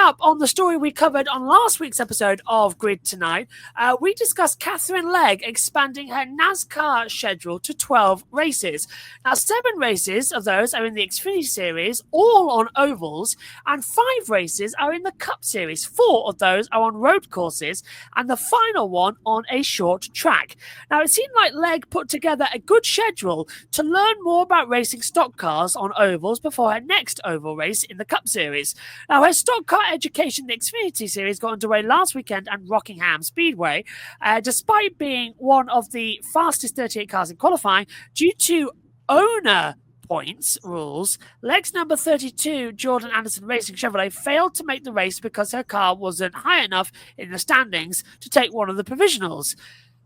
up on the story we covered on last week's episode of Grid Tonight, we discussed Katherine Legge expanding her NASCAR schedule to 12 races. Now, 7 races of those are in the Xfinity Series, all on ovals, and 5 races are in the Cup Series. 4 of those are on road courses, and the final one on a short track. Now, it seemed like Legge put together a good schedule to learn more about racing stock cars on ovals before her next oval race in the Cup Series. Now, her stock car education in the Xfinity Series got underway last weekend at Rockingham Speedway. Despite being one of the fastest 38 cars in qualifying, due to owner points rules, Legge's number 32 Jordan Anderson Racing Chevrolet failed to make the race because her car wasn't high enough in the standings to take one of the provisionals.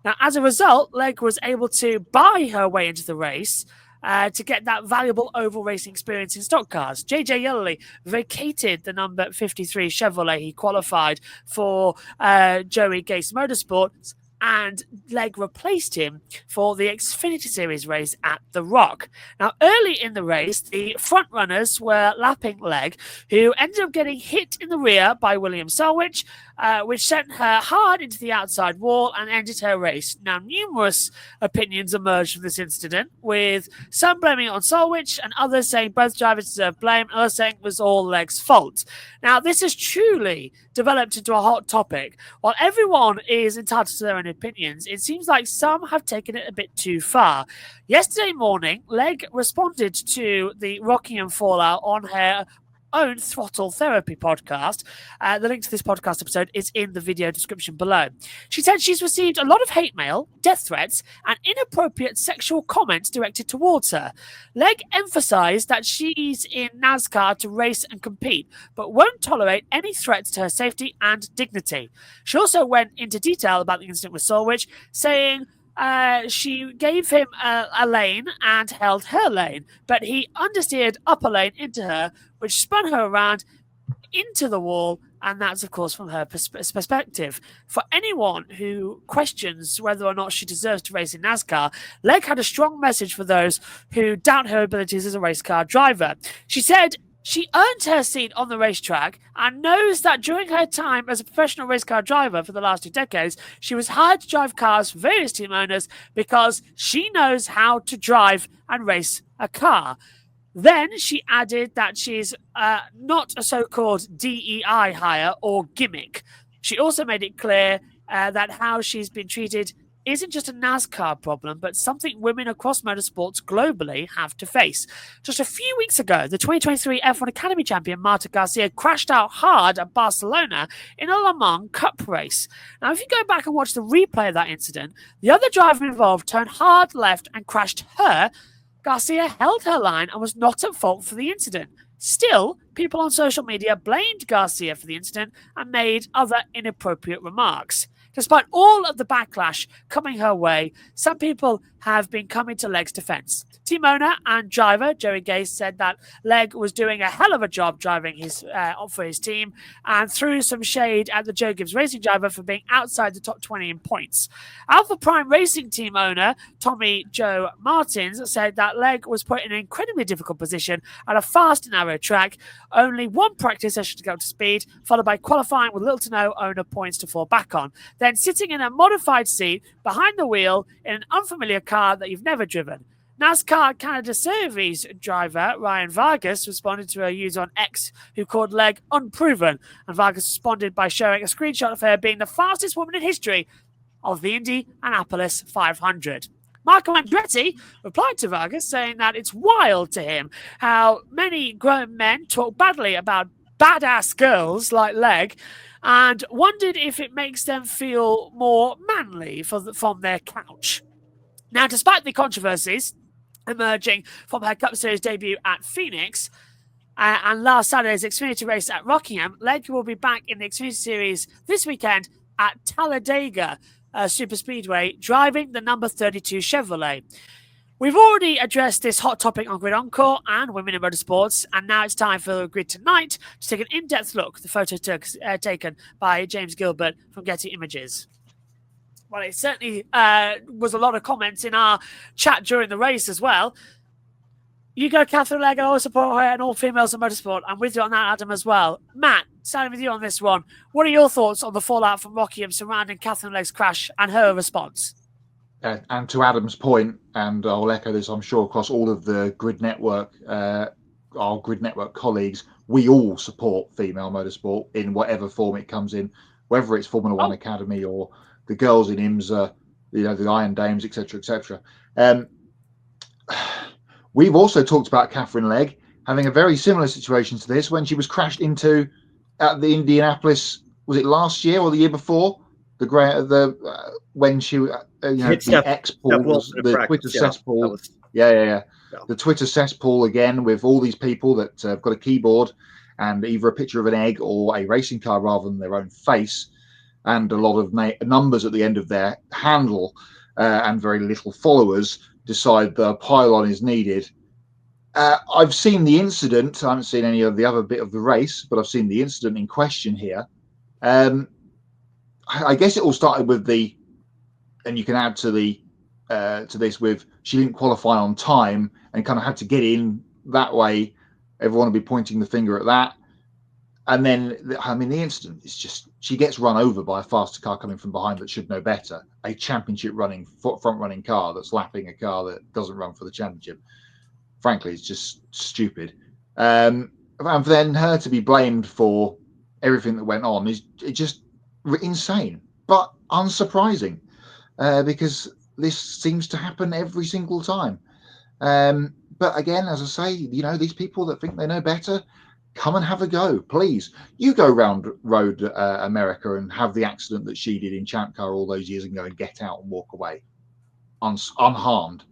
Now, as a result, Legge was able to buy her way into the race to get that valuable oval racing experience in stock cars. JJ Yellerly vacated the number 53 Chevrolet he qualified for Joey Gase Motorsports, and Legge replaced him for the Xfinity Series race at The Rock. Now, early in the race, the front runners were lapping Legge, who ended up getting hit in the rear by William Sawalich, which sent her hard into the outside wall and ended her race. Now, numerous opinions emerged from this incident, with some blaming it on Sawalich and others saying both drivers deserve blame, and others saying it was all Legge's fault. Now, this has truly developed into a hot topic. While everyone is entitled to their own opinions, it seems like some have taken it a bit too far. Yesterday morning, Legge responded to the Rockingham fallout on her own Throttle Therapy podcast. The link to this podcast episode is in the video description below. She said she's received a lot of hate mail, death threats, and inappropriate sexual comments directed towards her. Legge emphasized that she's in NASCAR to race and compete, but won't tolerate any threats to her safety and dignity. She also went into detail about the incident with Sawalich, saying she gave him a lane and held her lane, but he understeered upper lane into her, which spun her around into the wall, and that's, of course, from her perspective. For anyone who questions whether or not she deserves to race in NASCAR, Legge had a strong message for those who doubt her abilities as a race car driver. She said she earned her seat on the racetrack and knows that during her time as a professional race car driver for the last 2 decades, she was hired to drive cars for various team owners because she knows how to drive and race a car. Then she added that she's not a so-called DEI hire or gimmick. She also made it clear that how she's been treated isn't just a NASCAR problem, but something women across motorsports globally have to face. Just a few weeks ago, the 2023 F1 Academy champion Marta Garcia crashed out hard at Barcelona in a Le Mans Cup race. Now, if you go back and watch the replay of that incident, the other driver involved turned hard left and crashed her. Garcia held her line and was not at fault for the incident. Still, people on social media blamed Garcia for the incident and made other inappropriate remarks. Despite all of the backlash coming her way, some people have been coming to Legge's defense. Team owner and driver Joey Gase said that Legge was doing a hell of a job driving for his team, and threw some shade at the Joe Gibbs Racing driver for being outside the top 20 in points. Alpha Prime Racing team owner Tommy Joe Martins said that Legge was put in an incredibly difficult position at a fast and narrow track. Only one practice session to go up to speed, followed by qualifying with little to no owner points to fall back on. Then sitting in a modified seat behind the wheel in an unfamiliar car that you've never driven. NASCAR Canada Series driver Ryan Vargas responded to a user on X who called Legge unproven, and Vargas responded by showing a screenshot of her being the fastest woman in history of the Indianapolis 500. Marco Andretti replied to Vargas, saying that it's wild to him how many grown men talk badly about badass girls like Legge, and wondered if it makes them feel more manly from their couch. Now, despite the controversies emerging from her Cup Series debut at Phoenix and last Saturday's Xfinity race at Rockingham, Legge will be back in the Xfinity Series this weekend at Talladega Super Speedway, driving the number 32 Chevrolet. We've already addressed this hot topic on Grid Encore and Women in Motorsports, and now it's time for Grid Tonight to take an in-depth look at the photo taken by James Gilbert from Getty Images. Well, it certainly was a lot of comments in our chat during the race as well. You go, Katherine Legge. I always support her and all females in motorsport. I'm with you on that, Adam, as well. Matt, starting with you on this one. What are your thoughts on the fallout from Rockingham surrounding Katherine Legge's crash and her response? And to Adam's point, and I'll echo this, I'm sure, across all of the Grid Network, our Grid Network colleagues, we all support female motorsport in whatever form it comes in, whether it's Formula One Academy or the girls in IMSA, the Iron Dames, etc., etc. We've also talked about Katherine Legge having a very similar situation to this when she was crashed into at the Indianapolis. Was it last year or the year before? When she the X-pool was the Twitter cesspool. Yeah. The Twitter cesspool again, with all these people that have got a keyboard and either a picture of an egg or a racing car rather than their own face, and a lot of numbers at the end of their handle, and very little followers, decide the pylon is needed. I've seen the incident. I haven't seen any of the other bit of the race, but I've seen the incident in question here. I guess it all started with and you can add to this with, she didn't qualify on time and kind of had to get in that way. Everyone will be pointing the finger at that. And then, the incident is just, she gets run over by a faster car coming from behind that should know better. A championship front running car that's lapping a car that doesn't run for the championship. Frankly, it's just stupid. And for then her to be blamed for everything that went on is just insane, but unsurprising, because this seems to happen every single time. But again, as I say, these people that think they know better, come and have a go, please. You go road America and have the accident that she did in Champ Car all those years ago and get out and walk away unharmed.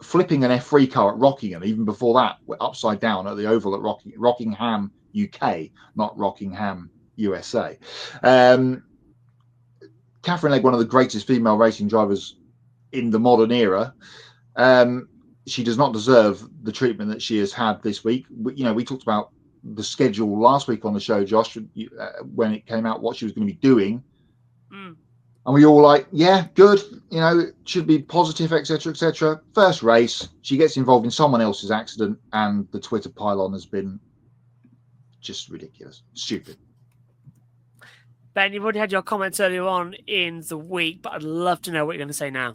Flipping an F3 car at Rockingham, even before that, upside down at the oval at Rockingham, UK, not Rockingham, USA. Katherine Legge, one of the greatest female racing drivers in the modern era. She does not deserve the treatment that she has had this week. We talked about the schedule last week on the show, Josh, when it came out, what she was going to be doing. And we all like, yeah, good, should be positive, etc., etc. First race, she gets involved in someone else's accident, and the Twitter pylon has been just ridiculous, stupid. Ben, you've already had your comments earlier on in the week, but I'd love to know what you're going to say now.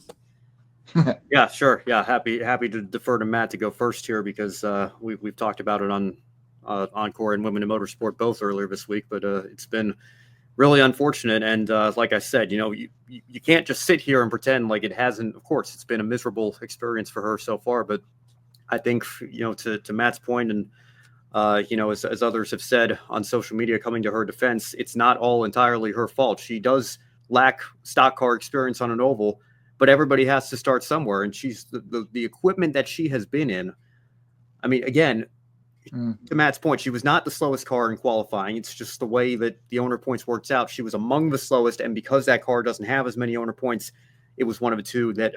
Yeah, sure. Yeah, happy to defer to Matt to go first here, because we've talked about it on Encore and Women in Motorsport both earlier this week, but it's been really unfortunate. And like I said, you can't just sit here and pretend like it hasn't. Of course, it's been a miserable experience for her so far, but I think, to Matt's point, and as others have said on social media coming to her defense, it's not all entirely her fault. She does lack stock car experience on an oval, but everybody has to start somewhere. And she's the equipment that she has been in. I mean, again, to Matt's point, she was not the slowest car in qualifying. It's just the way that the owner points works out. She was among the slowest, and because that car doesn't have as many owner points, it was one of the two that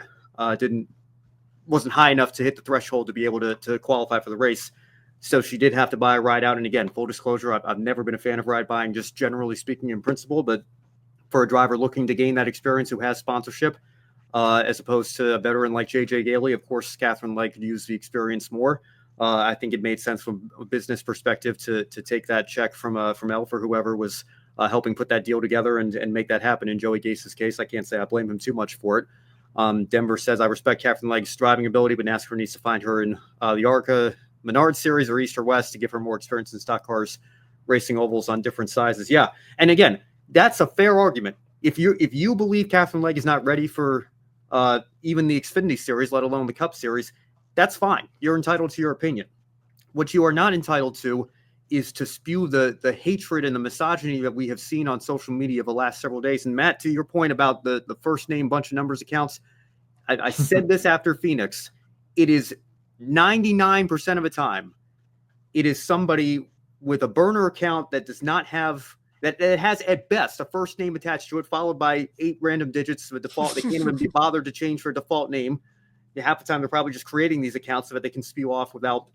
wasn't high enough to hit the threshold to be able to qualify for the race. So she did have to buy a ride out. And again, full disclosure, I've never been a fan of ride buying, just generally speaking in principle, but for a driver looking to gain that experience who has sponsorship, as opposed to a veteran like JJ Gailey, of course, Katherine Legge could use the experience more. I think it made sense from a business perspective to take that check from Elf or whoever was helping put that deal together and make that happen. In Joey Gase's case, I can't say I blame him too much for it. Denver says, I respect Katherine Legge's driving ability, but NASCAR needs to find her in the ARCA Menard Series or East or West to give her more experience in stock cars, racing ovals on different sizes. Yeah, and again, that's a fair argument. If you believe Katherine Legge is not ready for even the Xfinity Series, let alone the Cup Series, that's fine. You're entitled to your opinion. What you are not entitled to is to spew the hatred and the misogyny that we have seen on social media the last several days. And Matt, to your point about the first name, bunch of numbers accounts, I said this after Phoenix. It is 99% of the time, it is somebody with a burner account that does not have, that has at best a first name attached to it, followed by 8 random digits of a default. They can't even be bothered to change their default name. Half the time they're probably just creating these accounts so that they can spew off without,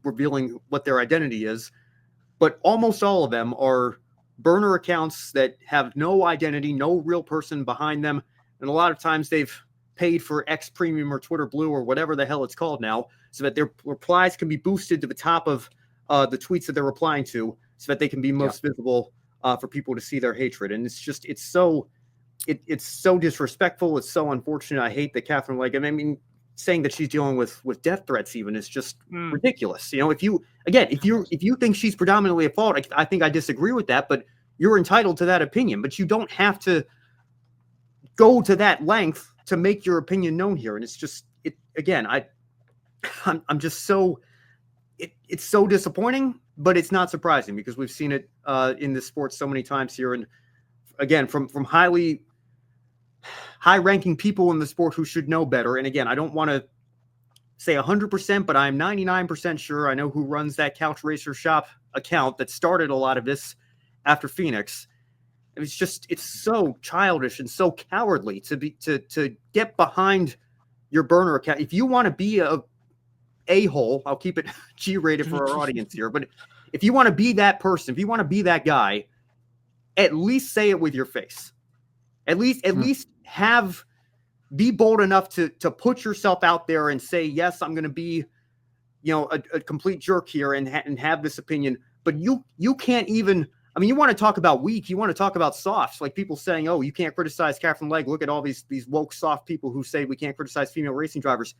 revealing what their identity is. But almost all of them are burner accounts that have no identity, no real person behind them. And a lot of times they've paid for X Premium or Twitter Blue or whatever the hell it's called now, so that their replies can be boosted to the top of the tweets that they're replying to, so that they can be most visible for people to see their hatred. And it's so disrespectful. It's so unfortunate. I hate that Katherine Legge, I mean, saying that she's dealing with death threats even is just ridiculous. You know, if you think she's predominantly at fault, I think I disagree with that, but you're entitled to that opinion. But you don't have to go to that length to make your opinion known here. And it's just, I'm just so, it's so disappointing, but it's not surprising because we've seen it in this sport so many times here. And again, from high-ranking people in the sport who should know better. And again, I don't want to say 100%, but I'm 99% sure I know who runs that Couch Racer Shop account that started a lot of this after Phoenix. It's so childish and so cowardly to get behind your burner account. If you want to be a-hole, I'll keep it G-rated for our audience here, but if you want to be that person, if you want to be that guy, at least say it with your face. At least be bold enough to put yourself out there and say, yes, I'm going to be, a complete jerk here and have this opinion. But you can't even, I mean, you want to talk about weak, you want to talk about soft, like people saying, oh, you can't criticize Katherine Legge. Look at all these woke soft people who say we can't criticize female racing drivers.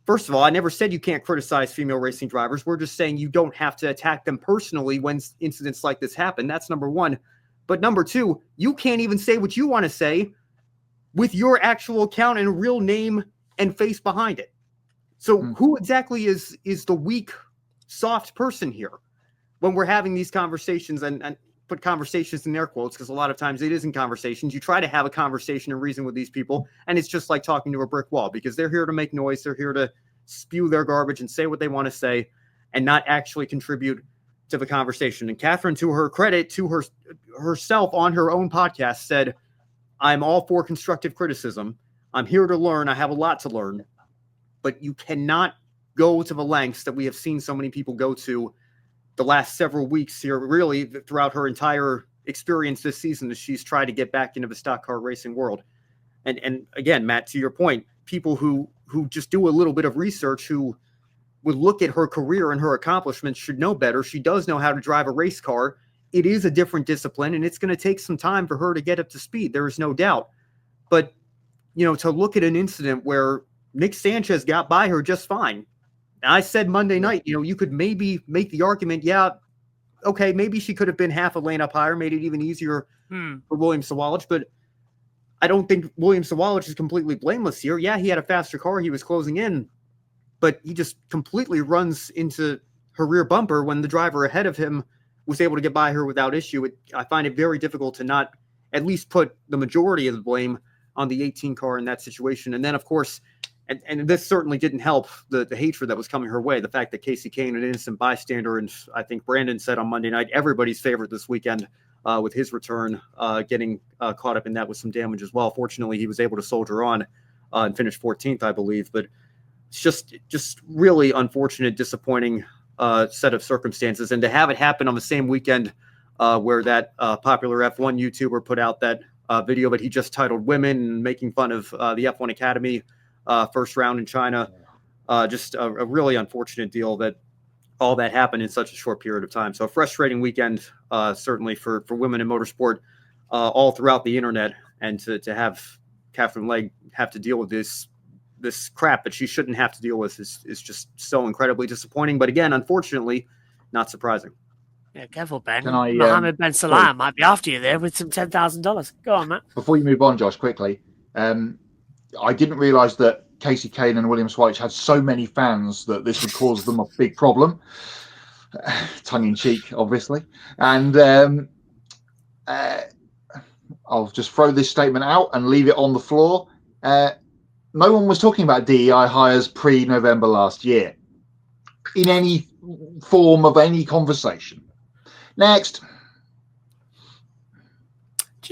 First of all, I never said you can't criticize female racing drivers. We're just saying you don't have to attack them personally when incidents like this happen. That's number one. But number two, you can't even say what you want to say with your actual account and real name and face behind it. So who exactly is the weak, soft person here when we're having these conversations and put conversations in air quotes, because a lot of times it isn't conversations. You try to have a conversation and reason with these people, and it's just like talking to a brick wall because they're here to make noise. They're here to spew their garbage and say what they want to say and not actually contribute to the conversation. And Katherine, to her credit, to herself on her own podcast, said, I'm all for constructive criticism. I'm here to learn. I have a lot to learn. But you cannot go to the lengths that we have seen so many people go to the last several weeks here, really throughout her entire experience this season as she's tried to get back into the stock car racing world. And again, Matt, to your point, people who just do a little bit of research, who would look at her career and her accomplishments, should know better. She does know how to drive a race car. It is a different discipline, and it's going to take some time for her to get up to speed. There is no doubt. But, to look at an incident where Nick Sanchez got by her just fine. I said Monday night, you could maybe make the argument, okay, maybe she could have been half a lane up higher, made it even easier for William Sawalich, but I don't think William Sawalich is completely blameless here. Yeah, he had a faster car, he was closing in, but he just completely runs into her rear bumper when the driver ahead of him was able to get by her without issue. I find it very difficult to not at least put the majority of the blame on the 18 car in that situation. And then, of course, and this certainly didn't help the hatred that was coming her way. The fact that Casey Kane, an innocent bystander, and I think Brandon said on Monday night, everybody's favorite this weekend with his return, getting caught up in that with some damage as well. Fortunately, he was able to soldier on and finish 14th, I believe. But it's just really unfortunate, disappointing set of circumstances. And to have it happen on the same weekend where that popular F1 YouTuber put out that video that he just titled Women, and making fun of the F1 Academy first round in China. Just a really unfortunate deal that all that happened in such a short period of time. So a frustrating weekend, certainly for women in motorsport all throughout the internet. And to have Katherine Legge have to deal with this crap that she shouldn't have to deal with is just so incredibly disappointing. But again, unfortunately, not surprising. Yeah, careful, Ben. Can I, Mohammed Ben Salam might be after you there with some $10,000. Go on, Matt. Before you move on, Josh, quickly, I didn't realise that Casey Kane and William Sawalich had so many fans that this would cause them a big problem. Tongue in cheek, obviously. And I'll just throw this statement out and leave it on the floor. No one was talking about DEI hires pre-November last year in any form of any conversation. Next.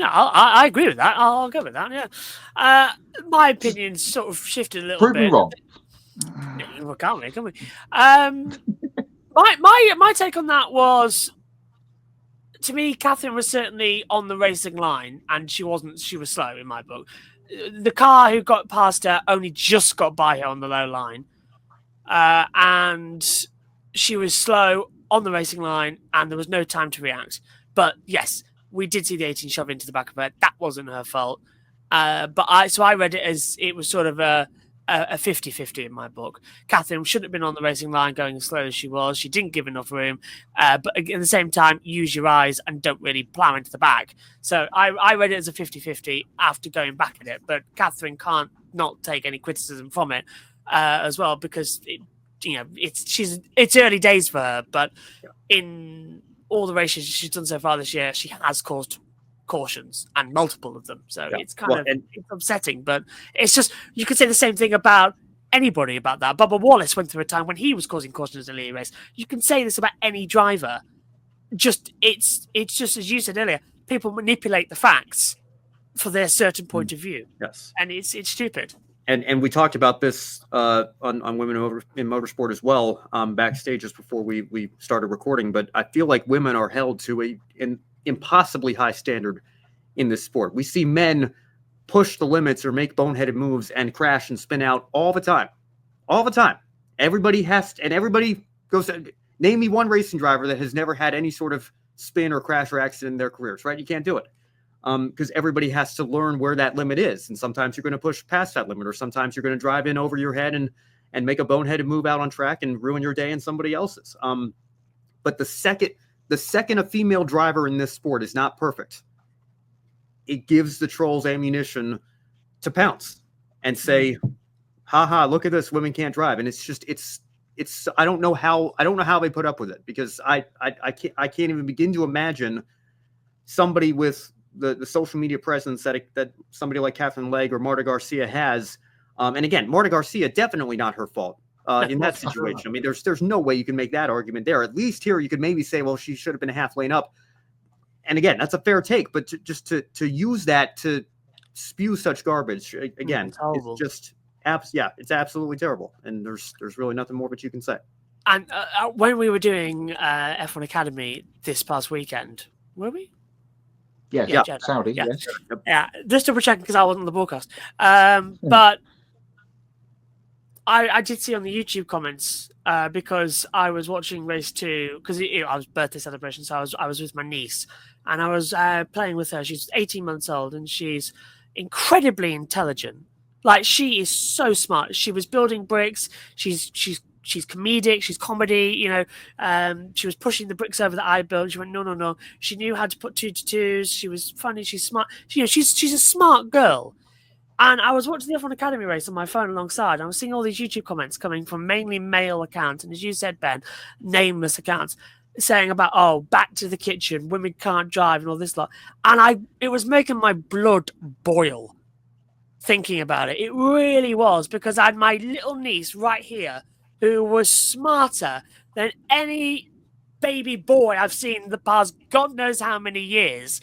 I agree with that. I'll go with that. Yeah, my opinion's sort of shifted a little bit. Prove me wrong. Well, can't we? My take on that was, to me, Katherine was certainly on the racing line, and she wasn't. She was slow in my book. the car who got past her only just got by her on the low line, and she was slow on the racing line, and there was no time to react. But yes, we did see the 18 shove into the back of her. That wasn't her fault. But I read it as it was sort of a 50-50 in my book. Katherine shouldn't have been on the racing line going as slow as she was. She didn't give enough room. But at the same time, use your eyes and don't really plow into the back. So I read it as a 50-50 after going back at it. But Katherine can't not take any criticism from it as well, because it's early days for her. But in all the races she's done so far this year, she has caused cautions, and multiple of them. So it's it's upsetting, but it's just, you could say the same thing about anybody about that. Bubba Wallace went through a time when he was causing cautions in the lead race. You can say this about any driver. Just it's just, as you said earlier, people manipulate the facts for their certain point of view. Yes, and it's stupid. And we talked about this on Women in Motorsport as well, backstage just before we started recording. But I feel like women are held to an impossibly high standard in this sport. We see men push the limits or make boneheaded moves and crash and spin out all the time. Everybody goes, name me one racing driver that has never had any sort of spin or crash or accident in their careers, right? You can't do it. Because everybody has to learn where that limit is. And sometimes you're going to push past that limit, or sometimes you're going to drive in over your head and make a boneheaded move out on track and ruin your day and somebody else's. But the second a female driver in this sport is not perfect, it gives the trolls ammunition to pounce and say, haha, look at this, women can't drive. And it's I don't know how they put up with it, because I can't even begin to imagine somebody with the social media presence that somebody like Katherine Legge or Marta Garcia has. And again, Marta Garcia, definitely not her fault in that situation. I mean, there's no way you can make that argument there. At least here you could maybe say, well, she should have been a half lane up. And again, that's a fair take, but to use that to spew such garbage, again, it's just it's absolutely terrible. And there's really nothing more that you can say. And when we were doing F1 Academy this past weekend, were we? Yeah, Saudi. Yeah, just double checking because I wasn't on the broadcast. But I did see on the YouTube comments because I was watching race 2 because I was birthday celebration, so I was with my niece and I was playing with her. She's 18 months old and she's incredibly intelligent. Like, she is so smart. She was building bricks. She's comedic. She's comedy. She was pushing the bricks over that I built. She went, no. She knew how to put 2 to 2s. She was funny. She's smart. She's a smart girl. And I was watching the F1 Academy race on my phone alongside. I was seeing all these YouTube comments coming from mainly male accounts, and as you said, Ben, nameless accounts, saying about, back to the kitchen, women can't drive, and all this lot. And it was making my blood boil thinking about it. It really was, because I had my little niece right here who was smarter than any baby boy I've seen in the past God knows how many years.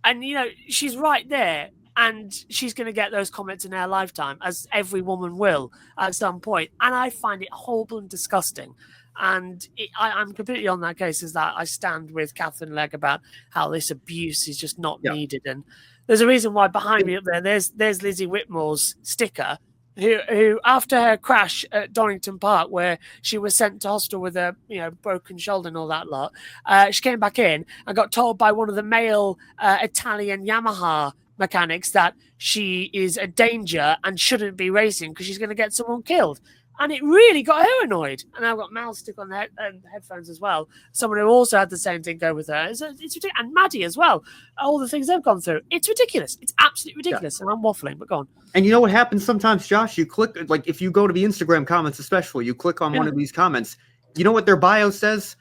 And, she's right there. And she's going to get those comments in her lifetime, as every woman will at some point. And I find it horrible and disgusting. And I'm completely on that case, is that I stand with Katherine Legge about how this abuse is just not needed. And there's a reason why behind me up there's Lizzie Whitmore's sticker, who after her crash at Donington Park, where she was sent to hospital with a broken shoulder and all that lot, she came back in and got told by one of the male Italian Yamaha mechanics that she is a danger and shouldn't be racing because she's going to get someone killed. And it really got her annoyed. And I've got Mal stuck on the headphones as well. Someone who also had the same thing go with her. It's ridiculous. And Maddie as well. All the things they've gone through. It's ridiculous. It's absolutely ridiculous. And I'm waffling, but go on. And you know what happens sometimes, Josh? You click, like if you go to the Instagram comments especially, you click on one of these comments. You know what their bio says?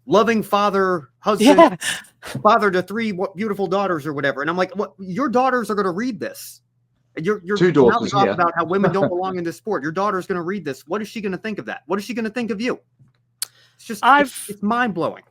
Loving father, husband, father to 3 beautiful daughters or whatever. And I'm like, what? Your daughters are going to read this. You're 2 daughters about how women don't belong in this sport. Your daughter's going to read this. What is she going to think of that? What is she going to think of you? It's just, it's mind blowing.